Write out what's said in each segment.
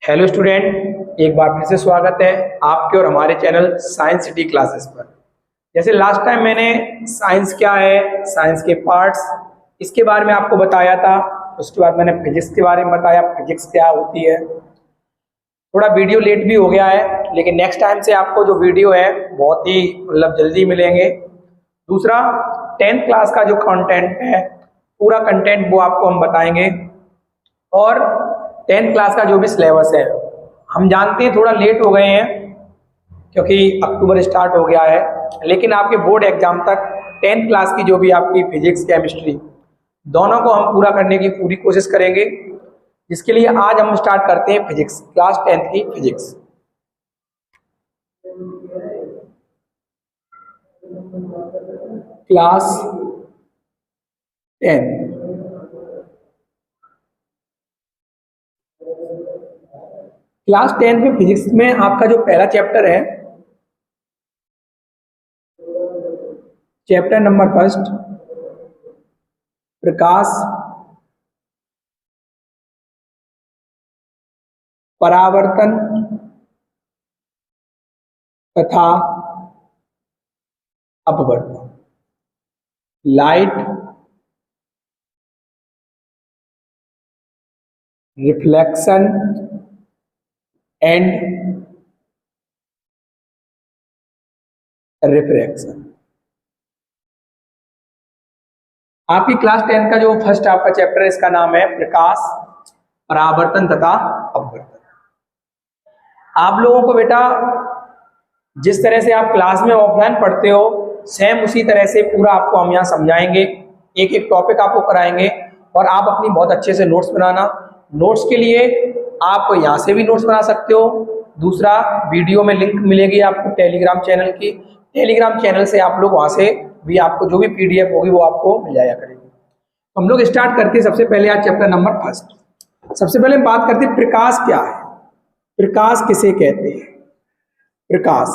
Hello student, एक बार फिर से स्वागत है आपके और हमारे चैनल साइंस सिटी क्लासेस पर। जैसे लास्ट टाइम मैंने साइंस क्या है, साइंस के पार्ट्स, इसके बारे में आपको बताया था। उसके बाद मैंने फिजिक्स के बारे में बताया, फिजिक्स क्या होती है। थोड़ा वीडियो लेट भी हो गया है, लेकिन नेक्स्ट टाइम से आपको जो वीडियो है बहुत ही जल्दी मिलेंगे। दूसरा, 10th क्लास का जो कंटेंट है, पूरा कंटेंट वो आपको हम बताएंगे। और 10th क्लास का जो भी सिलेबस है, हम जानते हैं थोड़ा लेट हो गए हैं क्योंकि अक्टूबर स्टार्ट हो गया है, लेकिन आपके बोर्ड एग्जाम तक 10th क्लास की जो भी आपकी फिजिक्स केमिस्ट्री दोनों को हम पूरा करने की पूरी कोशिश करेंगे। जिसके लिए आज हम स्टार्ट करते हैं फिजिक्स, क्लास 10th की फिजिक्स। क्लास 10 क्लास 10 में फिजिक्स में आपका जो पहला चैप्टर है, चैप्टर नंबर फर्स्ट, प्रकाश, परावर्तन तथा अपवर्तन, लाइट, रिफ्लेक्शन एंड रिफ्रैक्शन। आपकी क्लास 10 का जो फर्स्ट आपका चैप्टर है, इसका नाम है प्रकाश, परावर्तन तथा अपवर्तन। आप लोगों को बेटा जिस तरह से आप क्लास में ऑफलाइन पढ़ते हो, सेम उसी तरह से पूरा आपको हम यहाँ समझाएंगे, एक एक टॉपिक आपको कराएंगे और आप अपनी बहुत अच्छे से नोट्स बनाना। नोट्स के लिए आप यहाँ से भी नोट्स बना सकते हो। दूसरा, वीडियो में लिंक मिलेगी आपको टेलीग्राम चैनल की, टेलीग्राम चैनल से आप लोग वहाँ से भी आपको जो भी PDF होगी वो आपको मिल जाया करेगी। हम लोग स्टार्ट करते हैं सबसे पहले आज चैप्टर नंबर फर्स्ट। सबसे पहले बात करते हैं प्रकाश क्या है, प्रकाश किसे कहते हैं। प्रकाश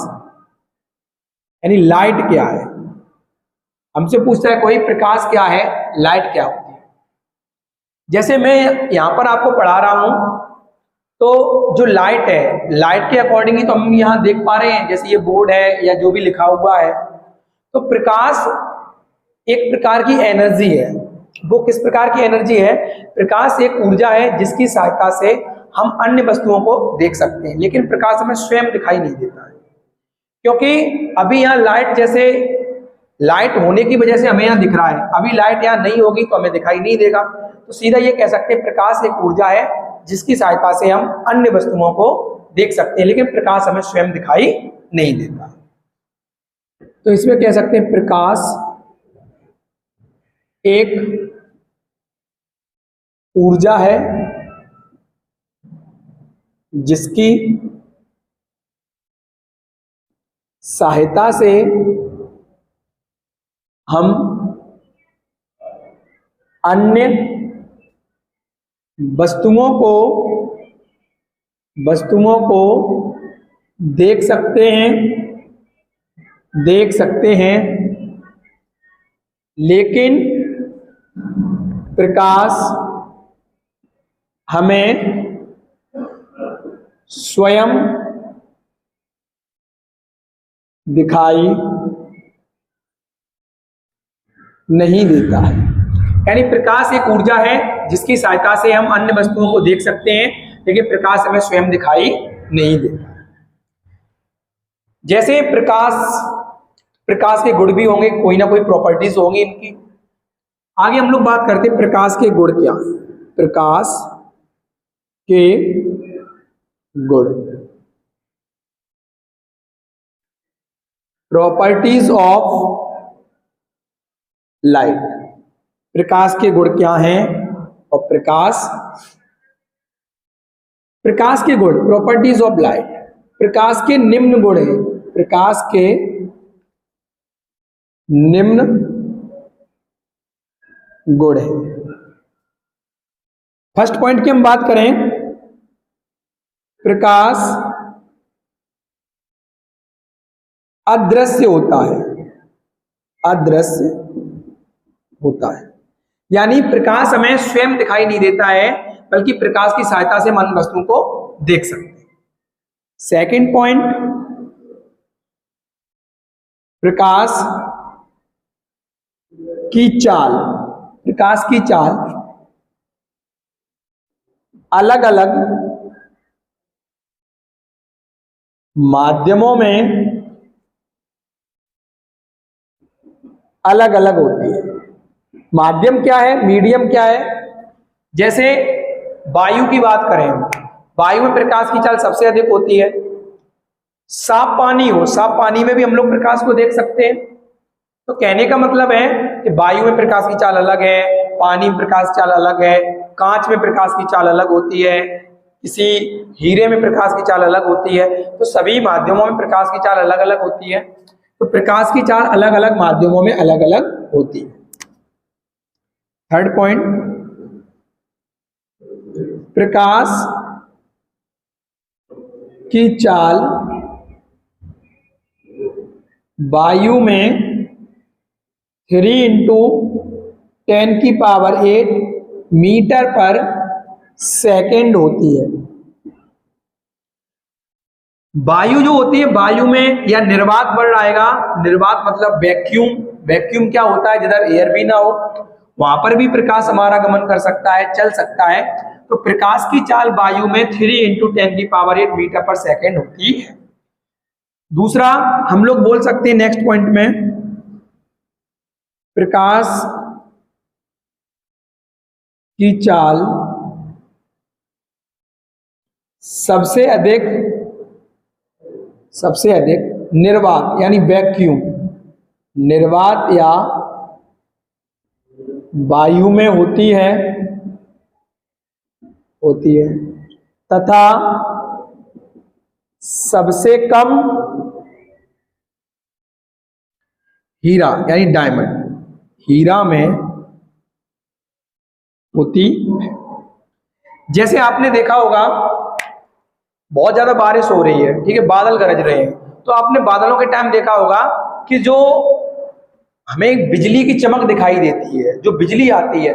यानी लाइट क्या है। हमसे पूछता है कोई प्रकाश क्या है, लाइट क्या होती है। जैसे मैं यहाँ पर आपको पढ़ा रहा हूं, तो जो लाइट है, लाइट के अकॉर्डिंग ही तो हम यहाँ देख पा रहे हैं। जैसे ये बोर्ड है या जो भी लिखा हुआ है, तो प्रकाश एक प्रकार की एनर्जी है। वो किस प्रकार की एनर्जी है? प्रकाश एक ऊर्जा है जिसकी सहायता से हम अन्य वस्तुओं को देख सकते हैं, लेकिन प्रकाश हमें स्वयं दिखाई नहीं देता है। क्योंकि अभी यहाँ लाइट, जैसे लाइट होने की वजह से हमें यहाँ दिख रहा है, अभी लाइट यहाँ नहीं होगी तो हमें दिखाई नहीं देगा। तो सीधा ये कह सकते हैं प्रकाश एक ऊर्जा है जिसकी सहायता से हम अन्य वस्तुओं को देख सकते हैं, लेकिन प्रकाश हमें स्वयं दिखाई नहीं देता। तो इसमें कह सकते हैं प्रकाश एक ऊर्जा है जिसकी सहायता से हम अन्य वस्तुओं को देख सकते हैं, लेकिन प्रकाश हमें स्वयं दिखाई नहीं देता है। यानी प्रकाश एक ऊर्जा है जिसकी सहायता से हम अन्य वस्तुओं को देख सकते हैं, लेकिन प्रकाश हमें स्वयं दिखाई नहीं देता। जैसे प्रकाश के गुण भी होंगे, कोई ना कोई प्रॉपर्टीज होंगी इनकी। आगे हम लोग बात करते हैं प्रकाश के गुण क्या है। प्रकाश के गुण, प्रॉपर्टीज ऑफ लाइट। प्रकाश के गुण क्या हैं? और प्रकाश के गुण, प्रॉपर्टीज ऑफ लाइट। प्रकाश के निम्न गुण हैं, प्रकाश के निम्न गुण हैं। फर्स्ट पॉइंट की हम बात करें, प्रकाश अदृश्य होता है, अदृश्य होता है। यानी प्रकाश हमें स्वयं दिखाई नहीं देता है, बल्कि प्रकाश की सहायता से हम अन्य वस्तुओं को देख सकते हैं। सेकंड पॉइंट, प्रकाश की चाल। प्रकाश की चाल अलग अलग माध्यमों में अलग अलग होती है। माध्यम क्या है, मीडियम क्या है? जैसे वायु की बात करें, वायु में प्रकाश की चाल सबसे अधिक होती है। साफ पानी हो, साफ पानी में भी हम लोग प्रकाश को देख सकते हैं। तो कहने का मतलब है कि वायु में प्रकाश की चाल अलग है, पानी में प्रकाश की चाल अलग है, कांच में प्रकाश की चाल अलग होती है, किसी हीरे में प्रकाश की चाल अलग होती है। तो सभी माध्यमों में प्रकाश की चाल अलग अलग होती है। तो प्रकाश की चाल अलग अलग माध्यमों में अलग अलग होती है। थर्ड पॉइंट, प्रकाश की चाल वायु में 3×10⁸ मीटर पर सेकेंड होती है। वायु जो होती है, वायु में या निर्वात बढ़ आएगा। निर्वात मतलब वैक्यूम। वैक्यूम क्या होता है? जिधर एयर भी ना हो वहां पर भी प्रकाश हमारा गमन कर सकता है, चल सकता है। तो प्रकाश की चाल वायु में 3×10⁸ मीटर पर सेकेंड होती है। दूसरा हम लोग बोल सकते हैं नेक्स्ट पॉइंट में, प्रकाश की चाल सबसे अधिक निर्वात यानी वैक्यूम, निर्वात या वायु में होती है तथा सबसे कम हीरा यानी डायमंड, हीरा में होती है। जैसे आपने देखा होगा बहुत ज्यादा बारिश हो रही है, ठीक है, बादल गरज रहे हैं, तो आपने बादलों के टाइम देखा होगा कि जो हमें बिजली की चमक दिखाई देती है, जो बिजली आती है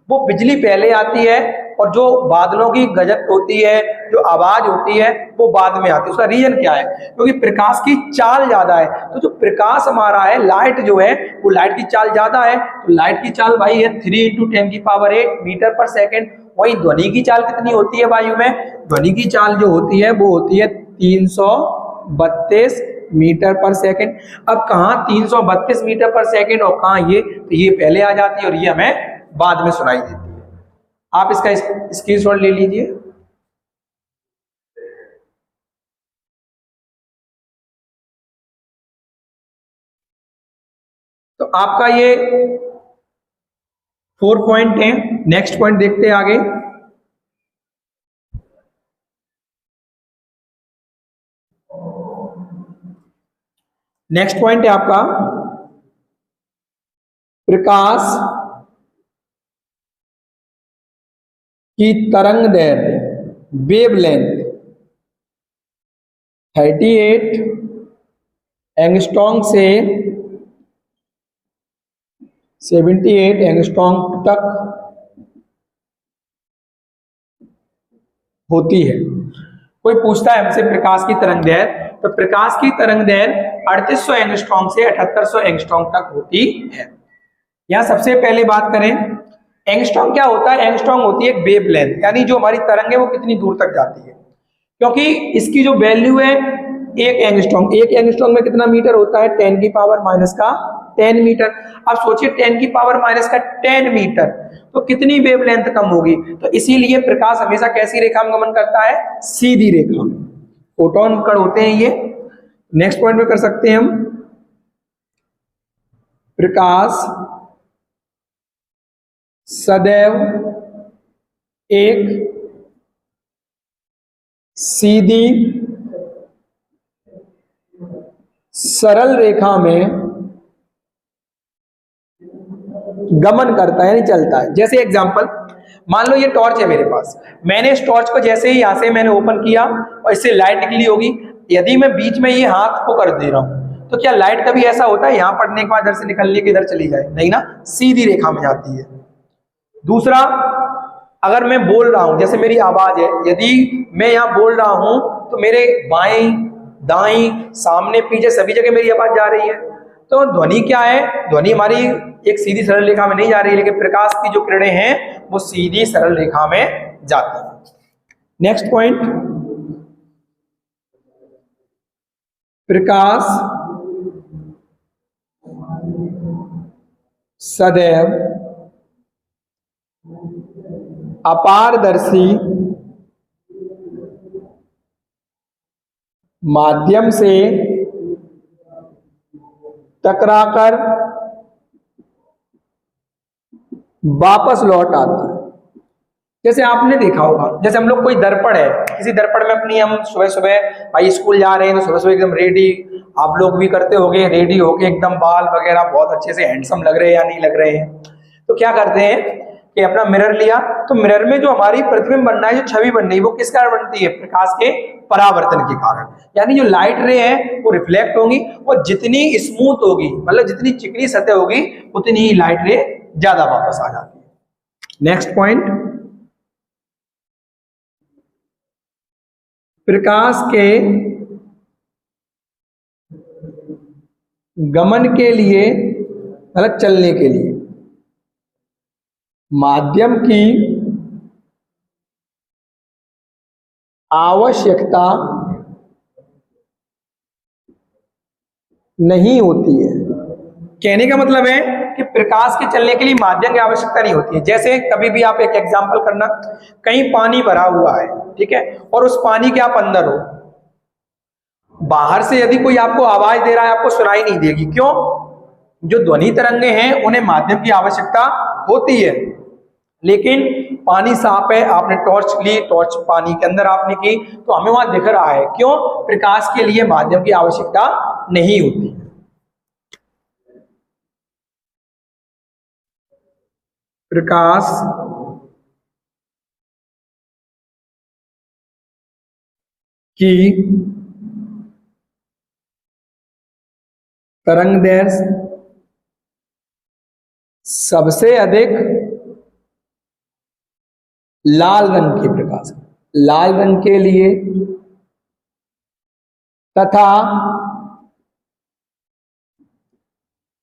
वो बिजली पहले आती है, और जो बादलों की गरज होती है, जो आवाज होती है वो बाद में आती है। उसका रीजन क्या है? क्योंकि प्रकाश की चाल ज्यादा है। तो जो प्रकाश हमारा है, लाइट जो है, वो लाइट की चाल ज्यादा है। तो लाइट की चाल भाई है 3×10⁸ मीटर पर सेकेंड। वही ध्वनि की चाल कितनी होती है वायु में? ध्वनि की चाल जो होती है वो होती है 332 मीटर पर सेकेंड। अब कहाँ 332 मीटर पर सेकेंड और कहाँ ये? तो ये पहले आ जाती है और ये हमें बाद में सुनाई देती है। आप इसका स्क्रीनशॉट ले लीजिए। तो आपका ये 4 पॉइंट है। नेक्स्ट पॉइंट देखते हैं आगे। नेक्स्ट पॉइंट है आपका प्रकाश की तरंग दैर्ध्य, वेवलेंथ 38 एंगस्ट्रॉम से 78 एंगस्ट्रॉम तक होती है। कोई पूछता है हमसे प्रकाश की तरंग दैर्ध्य, तो प्रकाश की तरंग दैर्ध्य 3800 एंगस्ट्रॉम से 7800 एंगस्ट्रॉम तक होती है। यहां सबसे पहले बात करें, एंगस्ट्रॉम क्या होता है? एंगस्ट्रॉम होती है एक वेवलेंथ, यानी जो हमारी तरंग है वो कितनी दूर तक जाती है। क्योंकि इसकी जो वैल्यू है 1 एंगस्ट्रॉम में कितना मीटर होता है? 10⁻⁻10 मीटर। अब सोचिए 10⁻⁻10 मीटर, तो कितनी वेवलेंथ कम होगी? तो इसीलिए प्रकाश हमेशा कैसी रेखा में गमन करता है? सीधी रेखा में। फोटोन कण होते हैं ये। नेक्स्ट पॉइंट में कर सकते हैं हम, प्रकाश सदैव एक सीधी सरल रेखा में गमन करता है यानी चलता है। जैसे एग्जांपल, मान लो ये टॉर्च है मेरे पास, मैंने इस टॉर्च को जैसे ही यहां से मैंने ओपन किया और इससे लाइट निकली होगी, यदि मैं बीच में ये हाथ को कर दे रहा हूं तो क्या लाइट कभी ऐसा होता है यहां पड़ने के बाद इधर से निकलने के इधर चली जाए? नहीं ना, सीधी रेखा में जाती है। दूसरा, अगर मैं बोल रहा हूं, जैसे मेरी आवाज है, यदि मैं यहाँ बोल रहा हूं तो मेरे बाएं दाएं सामने पीछे सभी जगह मेरी आवाज जा रही है। तो ध्वनि क्या है, ध्वनि हमारी एक सीधी सरल रेखा में नहीं जा रही है, लेकिन प्रकाश की जो किरणें हैं वो सीधी सरल रेखा में जाती है। नेक्स्ट पॉइंट, प्रकाश सदैव अपारदर्शी माध्यम से टकराकर वापस लौट आता है। जैसे आपने देखा होगा, जैसे हम लोग कोई दर्पण है, किसी दर्पण में अपनी हम सुबह सुबह भाई स्कूल जा रहे हैं तो सुबह सुबह एकदम रेडी, आप लोग भी करते होगे, रेडी होके एकदम बाल वगैरह बहुत अच्छे से हैंडसम लग रहे हैं या नहीं लग रहे हैं, तो क्या करते हैं कि अपना मिरर लिया, तो मिरर में जो हमारी प्रतिबिंब बनना है, जो छवि बननी है, वो किस कारण बनती है? प्रकाश के परावर्तन के कारण। यानी जो लाइट रे है वो रिफ्लेक्ट होगी, वो जितनी स्मूथ होगी, मतलब जितनी चिकनी सतह होगी, उतनी ही लाइट रे ज्यादा वापस आ जाती है। नेक्स्ट पॉइंट, प्रकाश के गमन के लिए, मतलब चलने के लिए, माध्यम की आवश्यकता नहीं होती है। कहने का मतलब है कि प्रकाश के चलने के लिए माध्यम की आवश्यकता नहीं होती है। जैसे कभी भी आप एक एग्जांपल करना, कहीं पानी भरा हुआ है, ठीक है, और उस पानी के आप अंदर हो, बाहर से यदि कोई आपको आवाज दे रहा है, आपको सुनाई नहीं देगी। क्यों? जो ध्वनि तरंगे हैं उन्हें माध्यम की आवश्यकता होती है, लेकिन पानी साफ है, आपने टॉर्च ली, टॉर्च पानी के अंदर आपने की, तो हमें वहां दिख रहा है। क्यों? प्रकाश के लिए माध्यम की आवश्यकता नहीं होती। प्रकाश की तरंगदैर्घ्य सबसे अधिक लाल रंग के प्रकाश, लाल रंग के लिए, तथा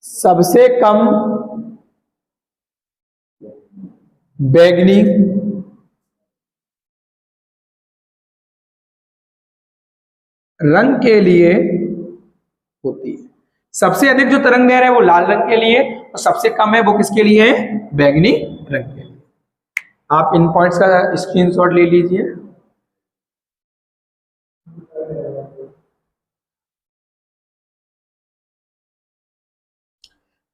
सबसे कम बैंगनी रंग के लिए होती है। सबसे अधिक जो तरंगदैर्घ्य है वो लाल रंग के लिए, और सबसे कम है वो किसके लिए है? बैंगनी रंग के लिए। आप इन पॉइंट्स का स्क्रीनशॉट ले लीजिए।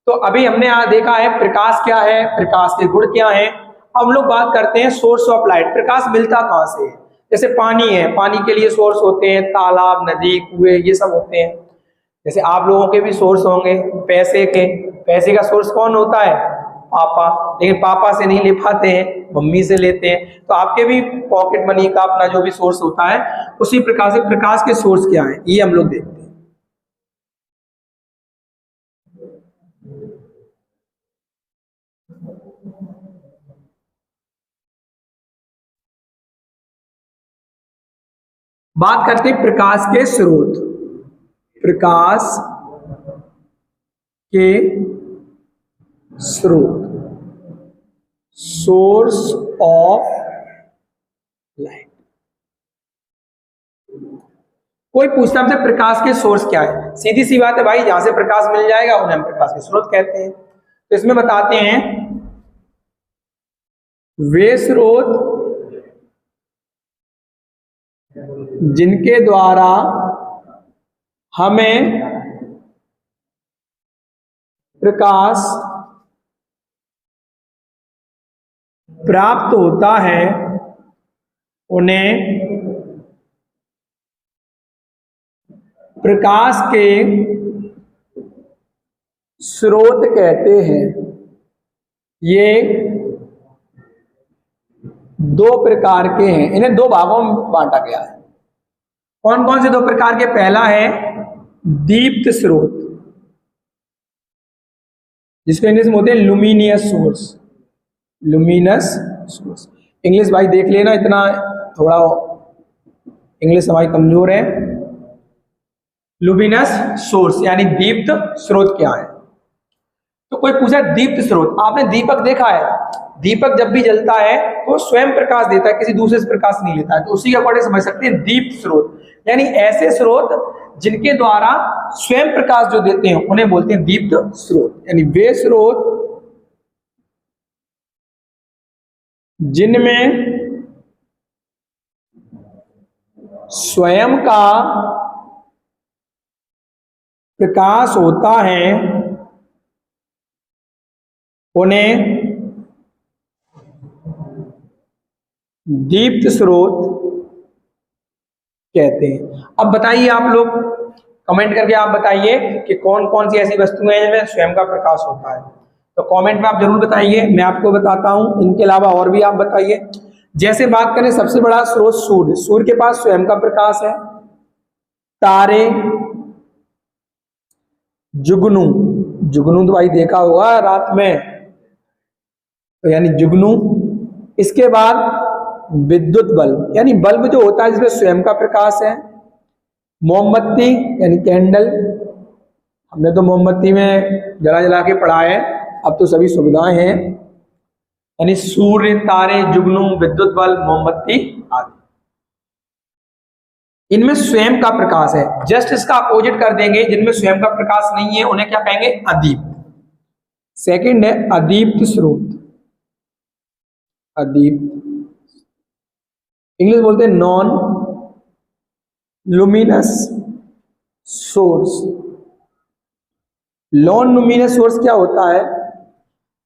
तो अभी हमने यहाँ देखा है प्रकाश क्या है, प्रकाश के गुण क्या है। अब हम लोग बात करते हैं सोर्स ऑफ लाइट। प्रकाश मिलता कहाँ से है? जैसे पानी है, पानी के लिए सोर्स होते हैं तालाब, नदी, कुएं, ये सब होते हैं। जैसे आप लोगों के भी सोर्स होंगे पैसे के, पैसे का सोर्स कौन होता है? पापा, लेकिन पापा से नहीं ले पाते हैं, मम्मी से लेते हैं। तो आपके भी पॉकेट मनी का अपना जो भी सोर्स होता है, उसी प्रकार से प्रकाश के सोर्स क्या है, ये हम लोग देखते हैं। बात करते हैं प्रकाश के स्रोत। प्रकाश के स्रोत, सोर्स ऑफ लाइट। कोई पूछता है हमसे प्रकाश के सोर्स क्या है, सीधी सी बात है भाई, जहां से प्रकाश मिल जाएगा उन्हें हम प्रकाश के स्रोत कहते हैं। तो इसमें बताते हैं वे स्रोत जिनके द्वारा हमें प्रकाश प्राप्त होता है, उन्हें प्रकाश के स्रोत कहते हैं। ये दो प्रकार के हैं, इन्हें दो भागों में बांटा गया है। कौन कौन से दो प्रकार के? पहला है दीप्त स्रोत, जिसको इंग्लिश में बोलते हैं luminous source, luminous source. English भाई देख लेना, इतना थोड़ा इंग्लिश हमारी कमजोर है। लुमिनस सोर्स यानी दीप्त स्रोत क्या है? तो कोई पूछा दीप्त स्रोत, आपने दीपक देखा है? दीपक जब भी जलता है तो स्वयं प्रकाश देता है, किसी दूसरे से प्रकाश नहीं लेता है, तो उसी के अकॉर्डिंग समझ सकते हैं दीप्त स्रोत, यानी ऐसे स्रोत जिनके द्वारा स्वयं प्रकाश जो देते हैं उन्हें बोलते हैं दीप्त स्रोत। यानी वे स्रोत जिनमें स्वयं का प्रकाश होता है उन्हें दीप्त स्रोत कहते हैं। अब बताइए आप लोग, कमेंट करके आप बताइए कि कौन कौन सी ऐसी वस्तुएं हैं जिनमें स्वयं का प्रकाश होता है। तो कमेंट में आप जरूर बताइए, मैं आपको बताता हूं। इनके अलावा और भी आप बताइए। जैसे बात करें सबसे बड़ा स्रोत सूर्य, सूर्य के पास स्वयं का प्रकाश है। तारे, जुगनू, जुगनू तो भाई देखा होगा रात में, तो यानी जुगनू। इसके बाद विद्युत बल्ब, यानी बल्ब जो होता है जिसमें स्वयं का प्रकाश है। मोमबत्ती यानी कैंडल, हमने तो मोमबत्ती में जला जला के पढ़ा है, अब तो सभी सुविधाएं हैं। यानी सूर्य, तारे, जुगनू, विद्युत बल्ब, मोमबत्ती आदि, इनमें स्वयं का प्रकाश है। जस्ट इसका अपोजिट कर देंगे, जिनमें स्वयं का प्रकाश नहीं है उन्हें क्या कहेंगे? अदीप्त। सेकंड है अदीप्त स्रोत, अदीप्त, इंग्लिश बोलते हैं non luminous source. Non luminous source क्या होता है?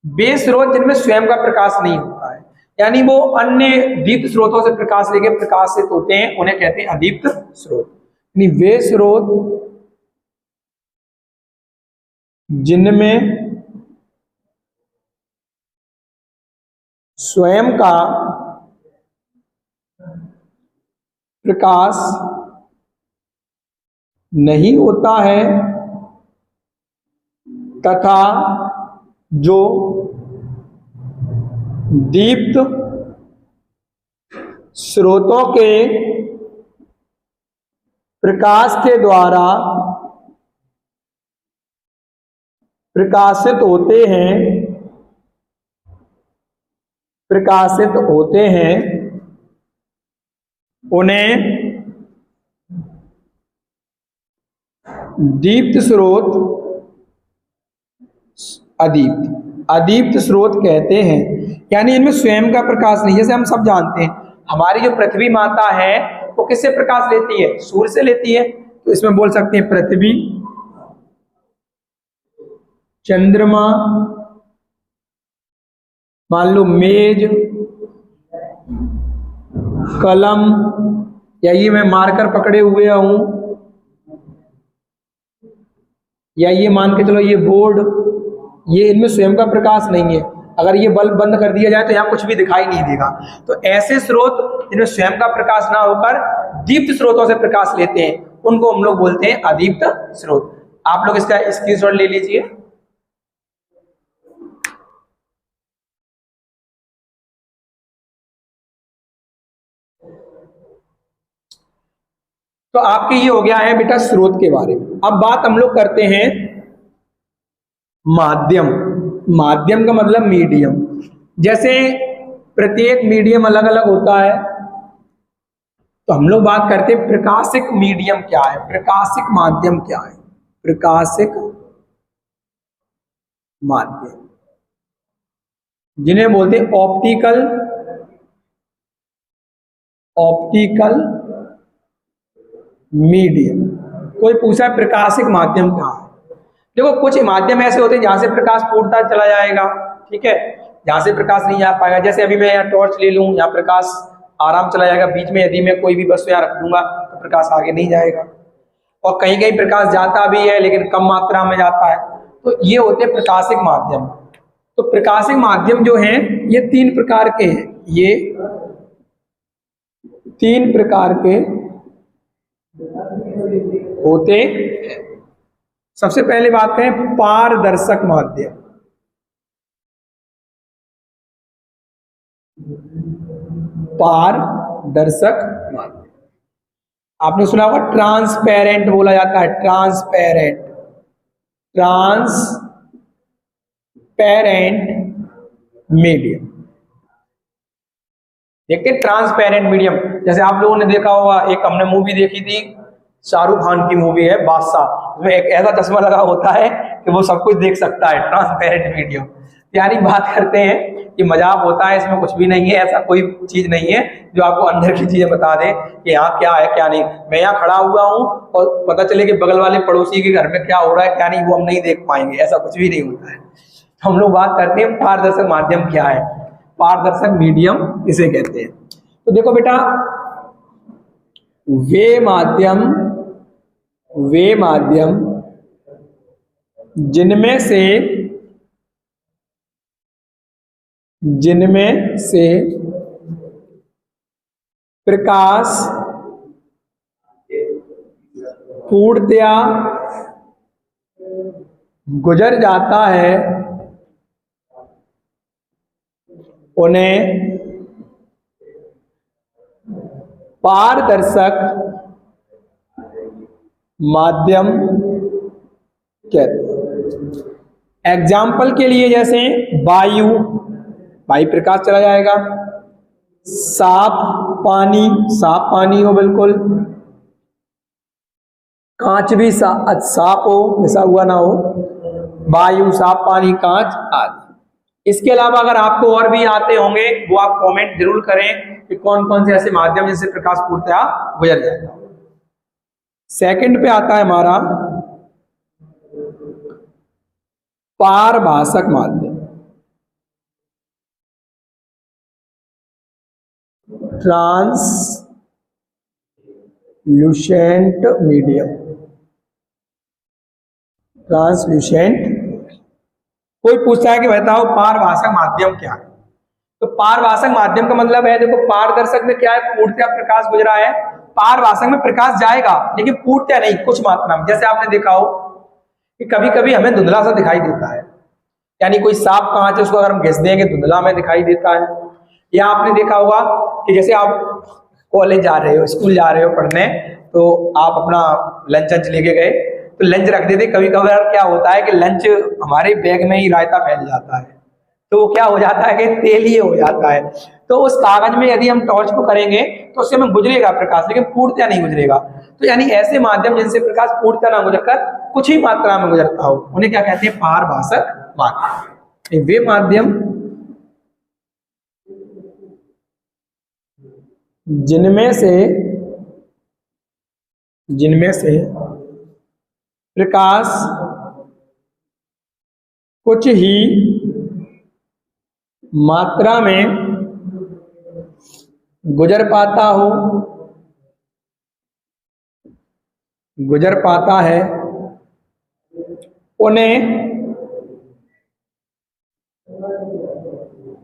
वे स्रोत जिनमें स्वयं का प्रकाश नहीं होता है, यानी वो अन्य दीप्त स्रोतों से प्रकाश लेके प्रकाशित होते हैं, उन्हें कहते हैं अदीप्त स्रोत। यानी वे स्रोत जिनमें स्वयं का प्रकाश नहीं होता है तथा जो दीप्त स्रोतों के प्रकाश के द्वारा प्रकाशित होते हैं उन्हें दीप्त स्रोत, अदीप्त स्रोत कहते हैं। यानी इनमें स्वयं का प्रकाश नहीं। जैसे हम सब जानते हैं हमारी जो पृथ्वी माता है वो किससे प्रकाश लेती है? सूर्य से लेती है। तो इसमें बोल सकते हैं पृथ्वी, चंद्रमा, मान लो मेज, कलम, या ये मैं मार्कर पकड़े हुए हूं, या ये मान के चलो ये बोर्ड, ये इनमें स्वयं का प्रकाश नहीं है। अगर ये बल्ब बंद कर दिया जाए तो यहाँ कुछ भी दिखाई नहीं देगा। तो ऐसे स्रोत जिनमें स्वयं का प्रकाश ना होकर दीप्त स्रोतों से प्रकाश लेते हैं उनको हम लोग बोलते हैं अदीप्त स्रोत। आप लोग इसका स्क्रीनशॉट ले लीजिए। तो आपके ये हो गया है बेटा स्रोत के बारे में। अब बात हम लोग करते हैं माध्यम। माध्यम का मतलब मीडियम। जैसे प्रत्येक मीडियम अलग अलग होता है, तो हम लोग बात करते हैं प्रकाशिक मीडियम क्या है, प्रकाशिक माध्यम क्या है। प्रकाशिक माध्यम जिन्हें बोलते हैं ऑप्टिकल मीडियम। कोई पूछा है प्रकाशिक माध्यम क्या है? देखो कुछ माध्यम ऐसे होते हैं जहां से प्रकाश फूटता चला जाएगा, ठीक है, जहां से प्रकाश नहीं आ पाएगा। जैसे अभी मैं यहाँ टॉर्च ले लूं, यहाँ प्रकाश आराम चला जाएगा, बीच में यदि मैं कोई भी वस्तु यहाँ रख दूंगा तो प्रकाश आगे नहीं जाएगा। और कहीं कहीं प्रकाश जाता भी है लेकिन कम मात्रा में जाता है। तो ये होते हैं प्रकाशिक माध्यम। तो प्रकाशिक माध्यम जो है ये 3 प्रकार के हैं। ये 3 प्रकार के होते हैं। सबसे पहले बात करें पारदर्शक माध्यम। पारदर्शक माध्यम। आपने सुना होगा ट्रांसपेरेंट बोला जाता है, ट्रांसपेरेंट, ट्रांसपेरेंट मीडियम। देखते हैं ट्रांसपेरेंट मीडियम, जैसे आप लोगों ने देखा होगा, एक हमने मूवी देखी थी, शाहरुख खान की मूवी है बादशाह, उसमें एक ऐसा चश्मा लगा होता है कि वो सब कुछ देख सकता है, ट्रांसपेरेंट मीडियम। यानी बात करते हैं कि मजाक होता है, इसमें कुछ भी नहीं है, ऐसा कोई चीज नहीं है जो आपको अंदर की चीजें बता दे कि यहाँ क्या है क्या नहीं। मैं यहाँ खड़ा हुआ हूँ और पता चले कि बगल वाले पड़ोसी के घर में क्या हो रहा है क्या नहीं, वो हम नहीं देख पाएंगे, ऐसा कुछ भी नहीं होता है। हम लोग बात करते हैं पारदर्शक माध्यम क्या है, पारदर्शक मीडियम इसे कहते हैं। तो देखो बेटा, वे माध्यम जिनमें से प्रकाश पूर्णतया गुजर जाता है उन्हें पारदर्शक माध्यम कहते हैं। एग्जाम्पल के लिए जैसे वायु प्रकाश चला जाएगा, साफ पानी हो बिल्कुल, कांच भी साफ हो, मिसा हुआ ना हो, वायु, साफ पानी, कांच आदि। इसके अलावा अगर आपको और भी आते होंगे वो आप कमेंट जरूर करें कि कौन कौन से ऐसे माध्यम जिससे प्रकाश पूर्णतया गुजर जाता है। सेकंड पे आता है हमारा पारभाषक माध्यम, ट्रांसल्यूसेंट मीडियम, कोई पूछता है कि बताओ पारभाषक माध्यम क्या है, तो पारभाषक माध्यम का मतलब है, देखो पारदर्शक में क्या है, पूर्णतया प्रकाश गुजरा है, पारभाषक में प्रकाश जाएगा लेकिन पूर्णतया नहीं, कुछ मात्रा में। जैसे आपने देखा हो कि कभी कभी हमें धुंधला सा दिखाई देता है, यानी कोई साफ कांच है उसको अगर हम घिस देंगे धुंधला में दिखाई देता है। या आपने देखा होगा कि जैसे आप कॉलेज जा रहे हो, स्कूल जा रहे हो पढ़ने, तो आप अपना लंच लेके गए, तो लंच रख देते, कभी कभार क्या होता है कि लंच हमारे बैग में ही रायता फैल जाता है, तो वो क्या हो जाता है कि तेलीय हो जाता है। तो उस कागज में यदि हम टॉर्च को करेंगे तो उससे हमें गुजरेगा प्रकाश, लेकिन पूर्णतया नहीं गुजरेगा। तो यानी ऐसे माध्यम जिनसे प्रकाश पूर्णतया ना गुजरकर कुछ ही मात्रा में गुजरता हो, उन्हें क्या कहते हैं, पारभाषक माध्यम। वे माध्यम जिनमें से प्रकाश कुछ ही मात्रा में गुजर पाता है उन्हें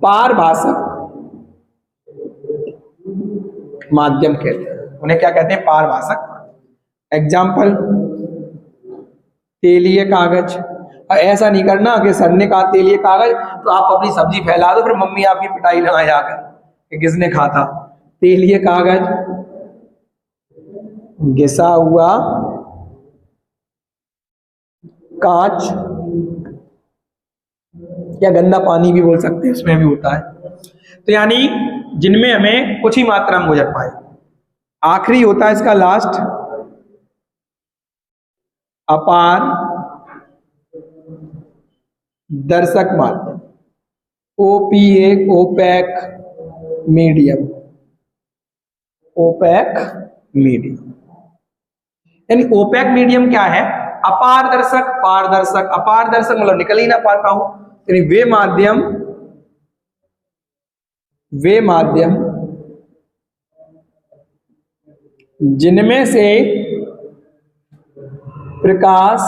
पारभाषक माध्यम कहते हैं। उन्हें क्या कहते हैं, पारभाषक। एग्जाम्पल, तेलीय कागज। और ऐसा नहीं करना कि सर ने कहा तेलीय कागज तो आप अपनी सब्जी फैला दो, फिर मम्मी आपकी पिटाई लगाए जाकर कि किसने कहा था। तेलीय कागज, घिसा हुआ कांच या गंदा पानी भी बोल सकते हैं, इसमें भी होता है। तो यानी जिनमें हमें कुछ ही मात्रा में गुजर पाए। आखिरी होता है इसका लास्ट, अपार दर्शक माध्यम, O P A, opaque medium, opaque medium. यानी ओपैक मीडियम क्या है, अपारदर्शक, पारदर्शक। अपारदर्शक मतलब निकल ही ना पाता हूं, यानी वे माध्यम जिनमें से प्रकाश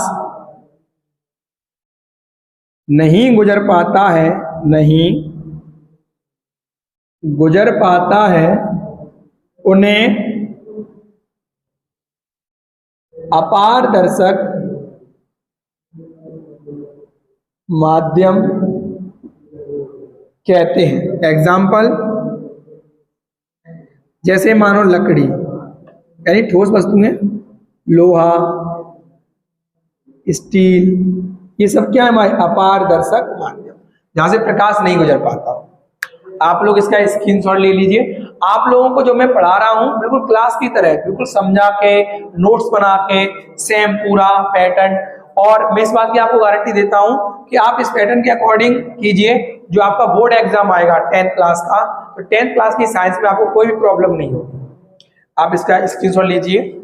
नहीं गुजर पाता है उन्हें अपारदर्शक माध्यम कहते हैं। एग्जाम्पल, जैसे मानो लकड़ी यानी ठोस वस्तुएं, लोहा, स्टील, ये सब क्या है हमारे अपारदर्शक माध्यम, जहां से प्रकाश नहीं गुजर पाता। आप लोग इसका स्क्रीनशॉट ले लीजिए। आप लोगों को जो मैं पढ़ा रहा हूं बिल्कुल क्लास की तरह, बिल्कुल समझा के, नोट्स बना के, सेम पूरा पैटर्न। और मैं इस बात की आपको गारंटी देता हूं कि आप इस पैटर्न के अकॉर्डिंग कीजिए, जो आपका बोर्ड एग्जाम आएगा 10th क्लास का, तो 10th क्लास की साइंस में आपको कोई भी प्रॉब्लम नहीं होगी। आप इसका स्क्रीनशॉट लीजिए।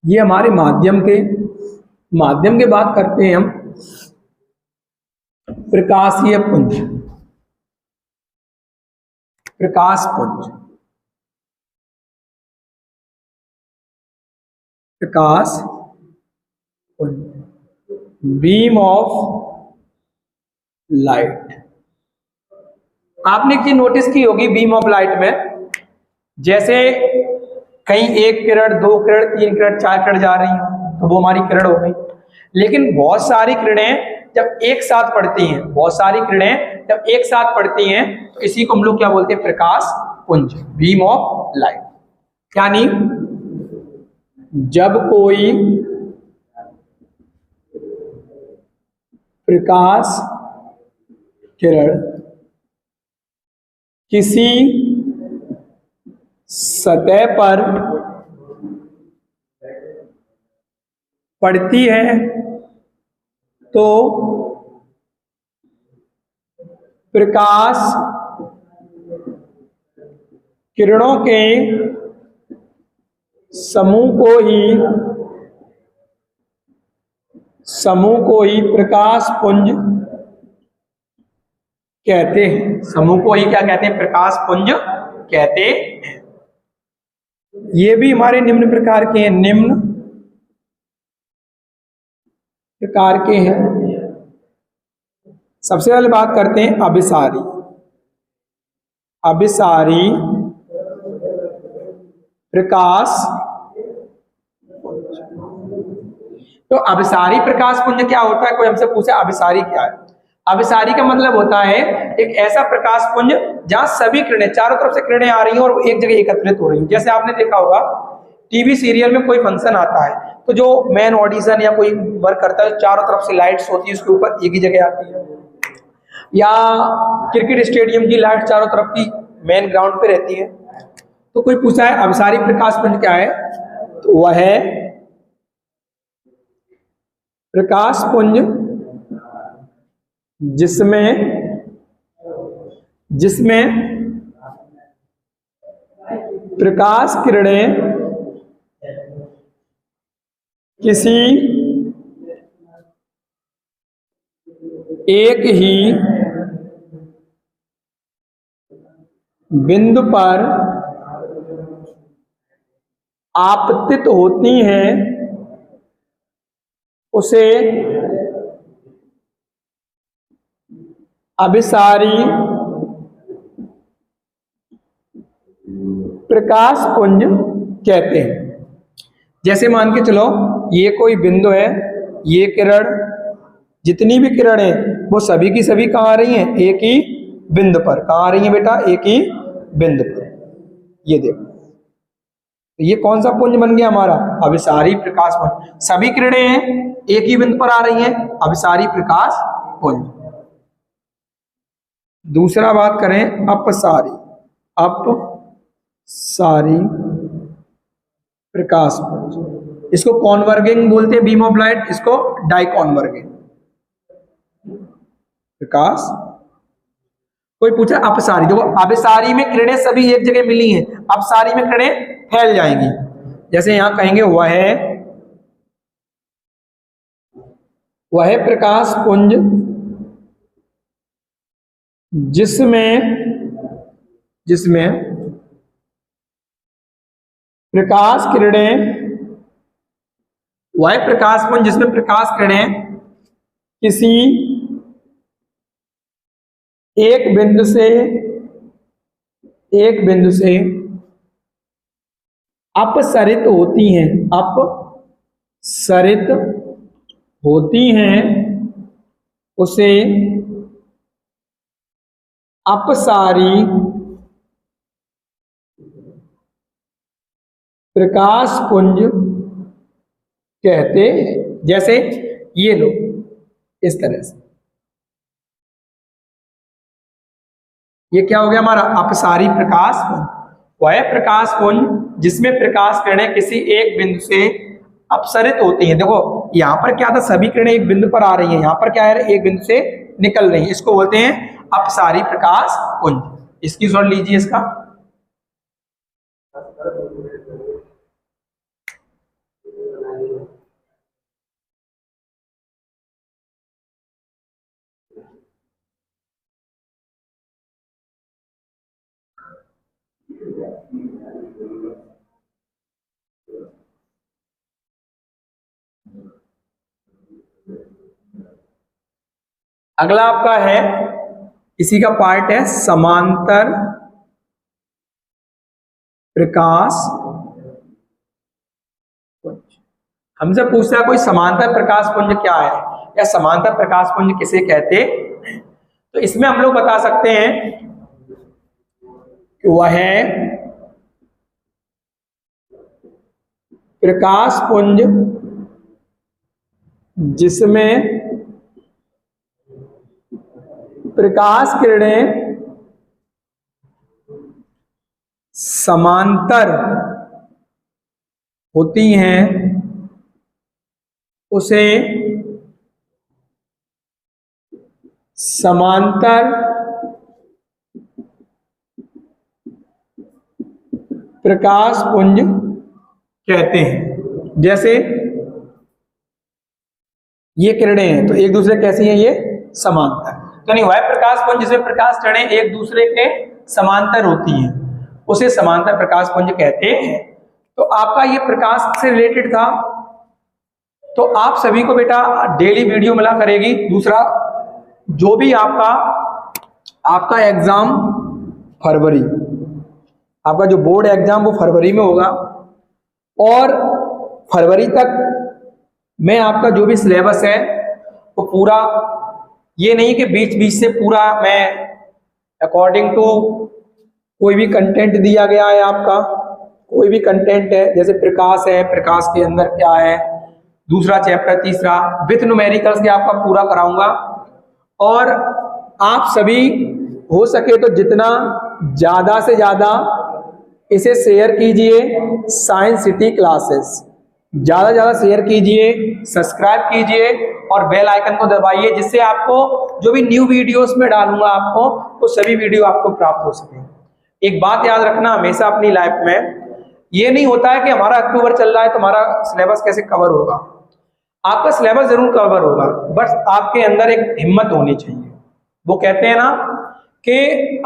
ये हमारे माध्यम के बात करते हैं हम प्रकाशीय पुंज, प्रकाश पुंज, प्रकाश पुंज, बीम ऑफ लाइट। आपने एक चीज नोटिस की होगी बीम ऑफ लाइट में, जैसे कहीं एक किरण, 2 किरण, 3 किरण, 4 किरण जा रही हो तो वो हमारी किरण हो गई। लेकिन बहुत सारी किरणें जब एक साथ पड़ती हैं, बहुत सारी किरणें जब एक साथ पड़ती हैं तो इसी को हम लोग क्या बोलते हैं, प्रकाश पुंज, बीम ऑफ लाइट। यानी जब कोई प्रकाश किरण किसी सतह पर पड़ती है तो प्रकाश किरणों के समूह को ही प्रकाश पुंज कहते हैं। समूह को ही क्या कहते हैं, प्रकाश पुंज कहते हैं। ये भी हमारे निम्न प्रकार के हैं, निम्न प्रकार के हैं। सबसे पहले बात करते हैं अभिसारी। अभिसारी प्रकाश पुंज। तो अभिसारी प्रकाश पुंज क्या होता है, कोई हमसे पूछे अभिसारी क्या है। अभिसारी का मतलब होता है एक ऐसा प्रकाश पुंज जहां सभी किरणें, चारों तरफ से किरणें आ रही हैं और वो एक जगह एकत्रित हो रही हैं। जैसे आपने देखा होगा टीवी सीरियल में कोई फंक्शन आता है तो जो मेन ऑडिशन या कोई वर्क करता है, चारों तरफ से लाइट्स होती है, उसके ऊपर एक ही जगह आती है। या क्रिकेट स्टेडियम की लाइट चारों तरफ की मेन ग्राउंड पे रहती है। तो कोई पूछा है अभिसारी प्रकाश पुंज क्या है, तो वह है प्रकाश पुंज जिसमें प्रकाश किरणें किसी एक ही बिंदु पर आपतित होती हैं, उसे अभिसारी प्रकाश पुंज कहते हैं। जैसे मान के चलो ये कोई बिंदु है, ये किरण, जितनी भी किरणें वो सभी की सभी कहाँ आ रही हैं, एक ही बिंदु पर। कहाँ आ रही हैं बेटा, एक ही बिंदु पर। ये देखो ये कौन सा पुंज बन गया हमारा, अभिसारी प्रकाश पुंज। सभी किरणें एक ही बिंदु पर आ रही हैं, अभिसारी प्रकाश पुंज। दूसरा बात करें अपसारी, अपसारी प्रकाश पुंज। इसको कॉन्वर्गिंग बोलते हैं बीम ऑफ लाइट, इसको डाइकॉन्वर्गिंग प्रकाश। कोई पूछा अपसारी, देखो अभिसारी में किरणें सभी एक जगह मिली हैं, अपसारी में किरणें फैल जाएंगी। जैसे यहां कहेंगे वह प्रकाश पुंज जिसमें प्रकाश किरणें, वह प्रकाश पुंज जिसमें प्रकाश किरणें किसी एक बिंदु से अपसरित होती हैं उसे अपसारी प्रकाश पुंज कहते हैं। जैसे ये लो, इस तरह से ये क्या हो गया हमारा अपसारी प्रकाश पुंज। वह प्रकाश पुंज जिसमें प्रकाश किरणें किसी एक बिंदु से अपसरित होती हैं। देखो यहां पर क्या था, सभी किरणें एक बिंदु पर आ रही हैं, यहां पर क्या है, एक बिंदु से निकल रही है। इसको बोलते हैं अपसारी प्रकाश पुंज। इसकी सुन लीजिए इसका। अगला आपका है, इसी का पार्ट है समांतर प्रकाश पुंज। हमसे पूछता है कोई समांतर प्रकाश पुंज क्या है या समांतर प्रकाश पुंज किसे कहते हैं। तो इसमें हम लोग बता सकते हैं कि वह है प्रकाश पुंज जिसमें प्रकाश किरणें समांतर होती हैं उसे समांतर प्रकाश पुंज कहते हैं। जैसे ये किरणें हैं तो एक दूसरे कैसी हैं, ये समांतर। तो नहीं, वह प्रकाश पुंज जिसमें प्रकाश किरणें एक दूसरे के समांतर होती हैं उसे समांतर प्रकाश पुंज कहते हैं। तो आपका ये प्रकाश से रिलेटेड था। तो आप सभी को बेटा डेली वीडियो मिला करेगी। दूसरा, जो भी आपका एग्जाम फरवरी, आपका जो बोर्ड एग्जाम वो फरवरी में होगा और फरवरी तक में आपका जो भी सिलेबस है वो पूरा, ये नहीं कि बीच बीच से पूरा मैं अकॉर्डिंग टू कोई भी कंटेंट दिया गया है, आपका कोई भी कंटेंट है, जैसे प्रकाश है, प्रकाश के अंदर क्या है, दूसरा चैप्टर, तीसरा विथ न्यूमेरिकल्स के आपका पूरा कराऊंगा। और आप सभी हो सके तो जितना ज्यादा से ज्यादा इसे शेयर कीजिए। साइंस सिटी क्लासेस ज्यादा से ज्यादा शेयर कीजिए, सब्सक्राइब कीजिए और बेल आइकन को दबाइए, जिससे आपको जो भी न्यू वीडियोस में डालूंगा आपको वो सभी वीडियो आपको प्राप्त हो सके। एक बात याद रखना हमेशा अपनी लाइफ में, ये नहीं होता है कि हमारा अक्टूबर चल रहा है तो हमारा सिलेबस कैसे कवर होगा। आपका सिलेबस जरूर कवर होगा, बस आपके अंदर एक हिम्मत होनी चाहिए। वो कहते हैं ना कि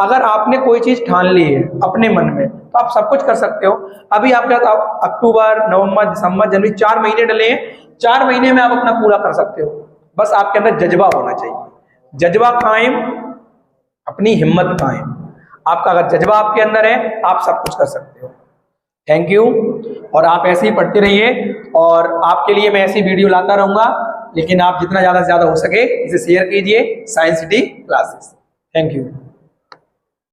अगर आपने कोई चीज ठान ली है अपने मन में तो आप सब कुछ कर सकते हो। अभी आपके अक्टूबर, नवंबर, दिसंबर, जनवरी 4 महीने डले हैं, 4 महीने में आप अपना पूरा कर सकते हो। बस आपके अंदर जज्बा होना चाहिए, जज्बा कायम, अपनी हिम्मत कायम। आपका अगर जज्बा आपके अंदर है आप सब कुछ कर सकते हो। Thank you. और आप ऐसे ही पढ़ते रहिए और आपके लिए मैं ऐसी वीडियो लाता रहूंगा, लेकिन आप जितना ज्यादा से ज्यादा हो सके इसे शेयर कीजिए। Science city classes. Thank you.